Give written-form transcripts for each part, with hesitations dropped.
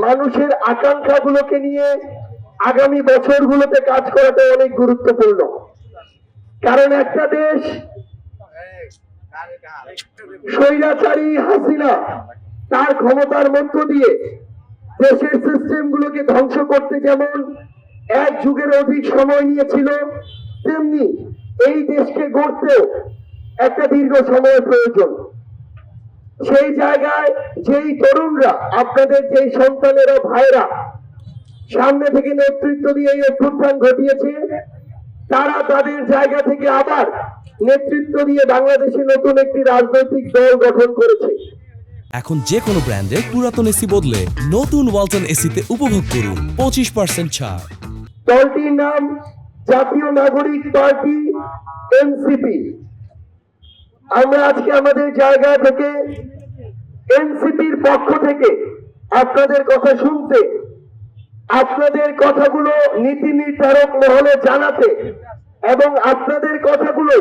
মানুষের আকাঙ্ক্ষাগুলোকে নিয়ে আগামী বছরগুলোতে কাজ করাটা অনেক গুরুত্বপূর্ণ। কারণ একটা দেশ স্বৈরাচারী হাসিনা তার ক্ষমতার মধ্য দিয়ে দেশের সিস্টেমগুলোকে ধ্বংস করতে যেমন এক যুগের অধিক সময় নিয়েছিল, তেমনি এই দেশকে গড়তেও একটা দীর্ঘ সময় প্রয়োজন। সেই জায়গায় যেই তরুণরা, আপনাদের যেই সন্তানেরা, ভাইরা সামনে থেকে নেতৃত্ব দিয়ে এই অভ্যুত্থান ঘটিয়েছে, তারা তাদের জায়গা থেকে আবার নেতৃত্ব দিয়ে বাংলাদেশে নতুন একটি রাজনৈতিক দল গঠন করেছে। এখন যে কোনো ব্র্যান্ডের পুরাতন এসি বদলে নতুন ওয়ালটন এসিতে উপভোগ করুন 25% ছাড়। দলটির নাম জাতীয় নাগরিক পার্টি এনসিপি। আমরা আজকে আমাদের জায়গা থেকে এনসিপির পক্ষ থেকে আপনাদের কথা শুনতে, আপনাদের কথাগুলো নীতি নির্ধারক মহলে জানাতে এবং আপনাদের কথাগুলো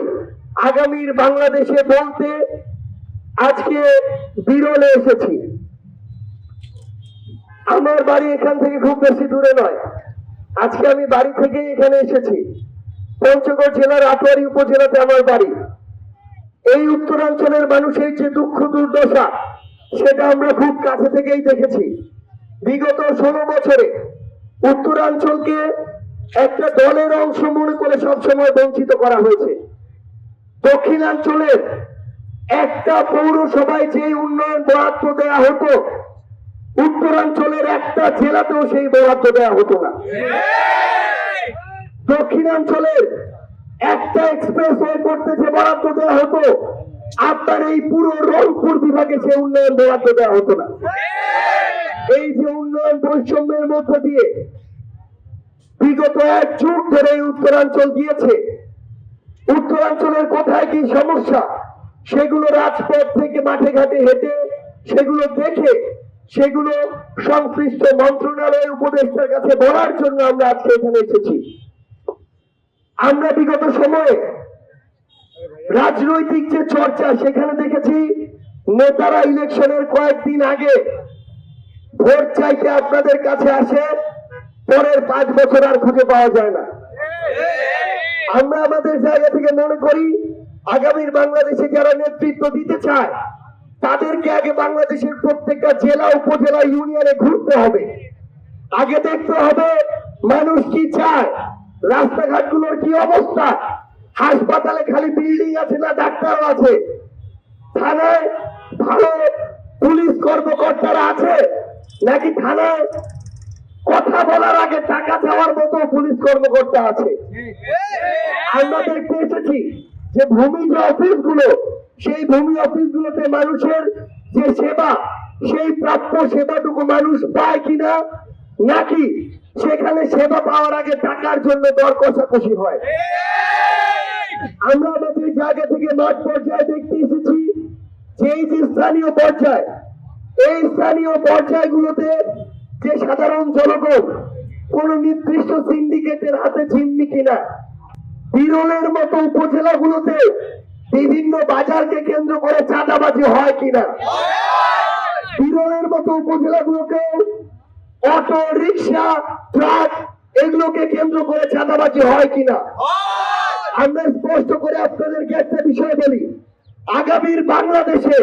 আগামীর বাংলাদেশে বলতে আজকে বিরলে এসেছি। আমার বাড়ি এখান থেকে খুব বেশি দূরে নয়। আজকে আমি বাড়ি থেকে এখানে এসেছি। পঞ্চগড় জেলার আটোয়ারী উপজেলাতে আমার বাড়ি। এই উত্তরাঞ্চলের মানুষের যে দুঃখ দুর্দশা, সেটা আমরা খুব কাছে থেকেই দেখেছি। বিগত 16 বছরে উত্তরাঞ্চলকে একটা দলের অংশ মনে করে সবসময় বঞ্চিত করা হয়েছে। দক্ষিণাঞ্চলের একটা পৌরসভায় যে উন্নয়ন বরাদ্দ দেওয়া হতো, উত্তরাঞ্চলের একটা জেলাতেও সেই বরাদ্দ দেওয়া হতো না। দক্ষিণাঞ্চলের একটা এক্সপ্রেসওয়ে করতে যে বরাদ্দ দেওয়া হতো, আপনার এই পুরো রংপুর বিভাগে সে উন্নয়ন বরাদ্দ দেওয়া হতো না। এই যে উন্নয়ন বৈষম্যের মধ্য দিয়ে বিগত 1 যুগ ধরে এই উত্তরাঞ্চল গিয়েছে, উত্তরাঞ্চলের কোথায় কি সমস্যা সেগুলো রাজপথ থেকে মাঠে ঘাটে হেঁটে সেগুলো দেখে সেগুলো সংশ্লিষ্ট মন্ত্রণালয়ের উপদেষ্টার কাছে বলার জন্য আমরা আজকে এখানে এসেছি। আমরা বিগত সময়ে রাজনৈতিক যে চর্চা, সেখানে দেখেছি নেতারা ইলেকশনের কয়েকদিন আগে ভোট চাইতে আপনাদের কাছে আসে, পরের 5 বছর আর খুঁজে পাওয়া যায় না। আমরা আমাদের জায়গা থেকে মনে করি আগামীর বাংলাদেশে যারা নেতৃত্ব দিতে চায় তাদেরকে আগে বাংলাদেশের প্রত্যেকটা জেলা, উপজেলা, ইউনিয়নে ঘুরতে হবে। আগে দেখতে হবে মানুষ কি চায়, রাস্তাঘাটগুলোর কি অবস্থা, হাসপাতালে খালি বিল্ডিং আছে না ডাক্তারও আছে, থানায় ভালো পুলিশ কর্মকর্তারা আছে নাকি থানায় কথা বলার আগে টাকা চাওয়ার মতো পুলিশ কর্মকর্তা আছে। আমরা দেখতে এসেছি যে ভূমি যে অফিসগুলো, সেই ভূমি অফিসগুলোতে মানুষের যে সেবা, সেই প্রাপ্য সেবাটুকু মানুষ পায় কিনা, নাকি সেখানে সেবা পাওয়ার আগে টাকার জন্য দর কষাকষি হয়। আমরা আমাদের জায়গা থেকে মাঠ পর্যায়ে দেখতে এসেছি যে এই যে স্থানীয় পর্যায়, এই স্থানীয় পর্যায়গুলোতে যে সাধারণ জনগণ কোন নির্দিষ্ট সিন্ডিকেটের হাতে জিম্মি কিনা, বিরলের মতো উপজেলাগুলোতে বিভিন্ন বাজারকে কেন্দ্র করে চাঁদাবাজি হয় কিনা, বিরলের মতো উপজেলাগুলোতে অটো, রিক্সা, ট্রাক এগুলোকে কেন্দ্র করে চাঁদাবাজি হয় কিনা। আমরা স্পষ্ট করে আপনাদেরকে একটা বিষয় বলি, আগামীর বাংলাদেশে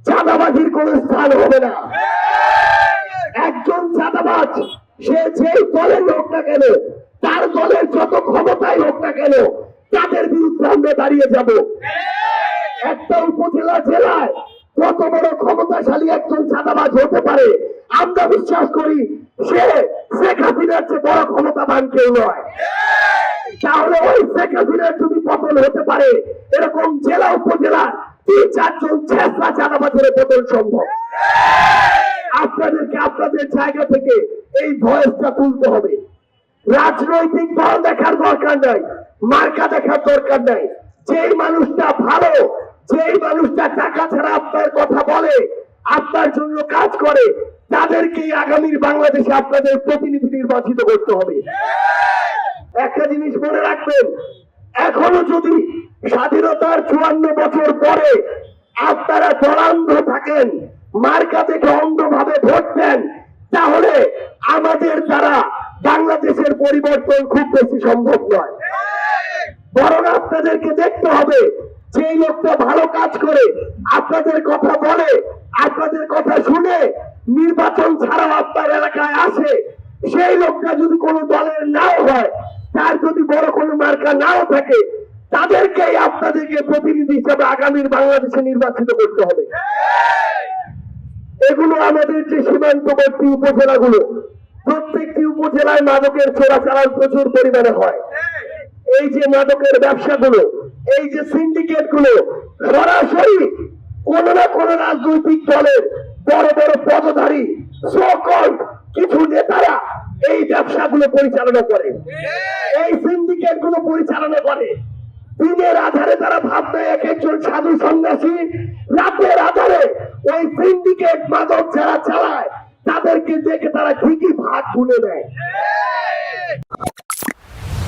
চাঁদাবাজির কোন স্থান হবে না। একজন চাঁদাবাজ সে যেই দলের হোক না কেন, তার দলের যত ক্ষমতাই হোক না কেন, তাদের বিরুদ্ধে আমরা দাঁড়িয়ে যাব। একটা উপজেলা, জেলায় কত বড় ক্ষমতাশালী একজন চাঁদাবাজ হতে পারে, আমরা বিশ্বাস করি সে শেখ হাসিনার চেয়ে বড় ক্ষমতাবান কেউ নয়। তাহলে ওই শেখ হাসিনার যদি পতন হতে পারে, এরকম জেলা, উপজেলা 3-4 জন ছেঁচড়া চাঁদাবাজের পতন সম্ভব। আপনাদেরকে আপনাদের জায়গা থেকে এই ভয়েসটা তুলতে হবে। রাজনৈতিক দল দেখার দরকার নাই, মার্কা দেখার দরকার নাই। যেই মানুষটা ভালো, যেই মানুষটা টাকা ছাড়া আপনার কথা বলে, আপনার জন্য কাজ করে, তাদেরকেই আগামীর বাংলাদেশে আপনাদের প্রতিনিধি নির্বাচিত করতে হবে। একটা জিনিস মনে রাখবেন, এখনো যদি স্বাধীনতার 54 বছর পরে আপনারা দলান্ধ থাকেন, মার্কা দেখে অন্ধভাবে ভোট দেন, তাহলে আমাদের দ্বারা বাংলাদেশের পরিবর্তন খুব বেশি সম্ভব নয়। বরং আপনাদেরকে দেখতে হবে সেই লোকটা ভালো কাজ করে, আপনাদের কথা বলে, আপনাদের কথা শুনে নির্বাচন ছাড়াও আপনার এলাকায় আসে, সেই লোকটা যদি কোনো দলের নাও হয়, তার যদি বড় কোনো মার্কা নাও থাকে, তাদেরকেই আপনাদেরকে প্রতিনিধি হিসেবে আগামীর বাংলাদেশে নির্বাচিত করতে হবে। এগুলো আমাদের যে সীমান্তবর্তী উপজেলাগুলো, প্রত্যেকটি উপজেলায় মাদকের চোরাচালান প্রচুর পরিমাণে হয়। এই যে মাদকের ব্যবসাগুলো, এই যে সিন্ডিকেট গুলো সরাসরি কোন না কোন রাজনৈতিক দলের বড় বড় পদধারী সকল কিছু নেতারা এই ব্যবসাগুলো পরিচালনা করে, এই সিন্ডিকেট গুলো পরিচালনা করে। দিনের আধারে তারা ভাববে এক একজন সাধু সন্ন্যাসী, রাতের আধারে ওই সিন্ডিকেট মাদক যারা চালায় তাদেরকে দেখে তারা ঠিকই ভাগ তুলে দেয়।